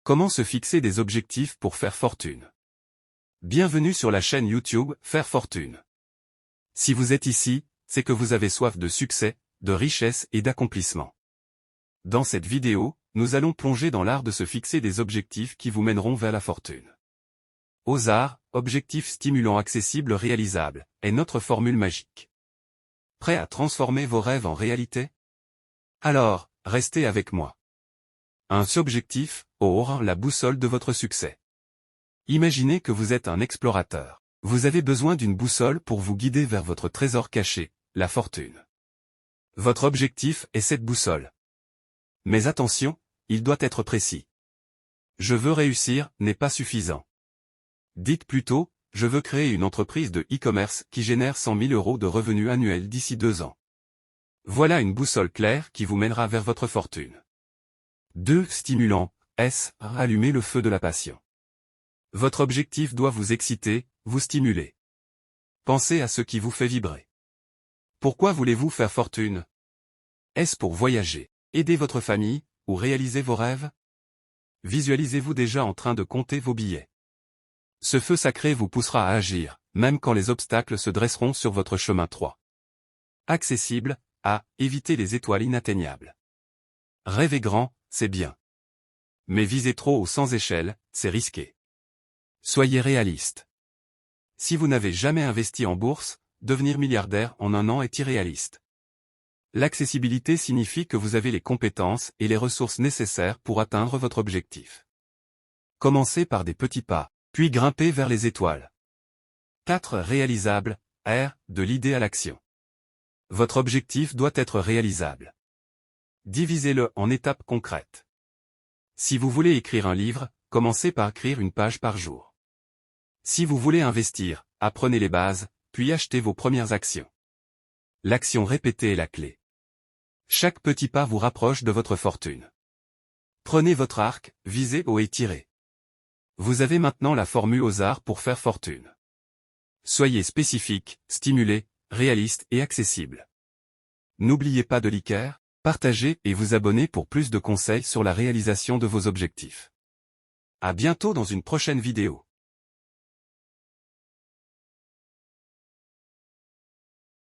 Comment se fixer des objectifs pour faire fortune? Bienvenue sur la chaîne YouTube Faire Fortune. Si vous êtes ici, c'est que vous avez soif de succès, de richesse et d'accomplissement. Dans cette vidéo, nous allons plonger dans l'art de se fixer des objectifs qui vous mèneront vers la fortune. OSAR, objectifs stimulants accessibles réalisables, est notre formule magique. Prêt à transformer vos rêves en réalité? Alors, restez avec moi. Un objectif, OR, la boussole de votre succès. Imaginez que vous êtes un explorateur. Vous avez besoin d'une boussole pour vous guider vers votre trésor caché, la fortune. Votre objectif est cette boussole. Mais attention, il doit être précis. Je veux réussir n'est pas suffisant. Dites plutôt, je veux créer une entreprise de e-commerce qui génère 100 000 € de revenus annuels d'ici 2 ans. Voilà une boussole claire qui vous mènera vers votre fortune. 2. Stimulant, S. Allumer le feu de la passion. Votre objectif doit vous exciter, vous stimuler. Pensez à ce qui vous fait vibrer. Pourquoi voulez-vous faire fortune? Est-ce pour voyager, aider votre famille, ou réaliser vos rêves? Visualisez-vous déjà en train de compter vos billets. Ce feu sacré vous poussera à agir, même quand les obstacles se dresseront sur votre chemin 3. Accessible, A. Éviter les étoiles inatteignables. Rêver grand, c'est bien. Mais viser trop haut sans échelle, c'est risqué. Soyez réaliste. Si vous n'avez jamais investi en bourse, devenir milliardaire en 1 an est irréaliste. L'accessibilité signifie que vous avez les compétences et les ressources nécessaires pour atteindre votre objectif. Commencez par des petits pas, puis grimpez vers les étoiles. 4. Réalisable, R. De l'idée à l'action. Votre objectif doit être réalisable. Divisez-le en étapes concrètes. Si vous voulez écrire un livre, commencez par écrire une page par jour. Si vous voulez investir, apprenez les bases, puis achetez vos premières actions. L'action répétée est la clé. Chaque petit pas vous rapproche de votre fortune. Prenez votre arc, visez haut et tirez. Vous avez maintenant la formule OSAR pour faire fortune. Soyez spécifique, stimulé, réaliste et accessible. N'oubliez pas de liker, partager et vous abonner pour plus de conseils sur la réalisation de vos objectifs. À bientôt dans une prochaine vidéo.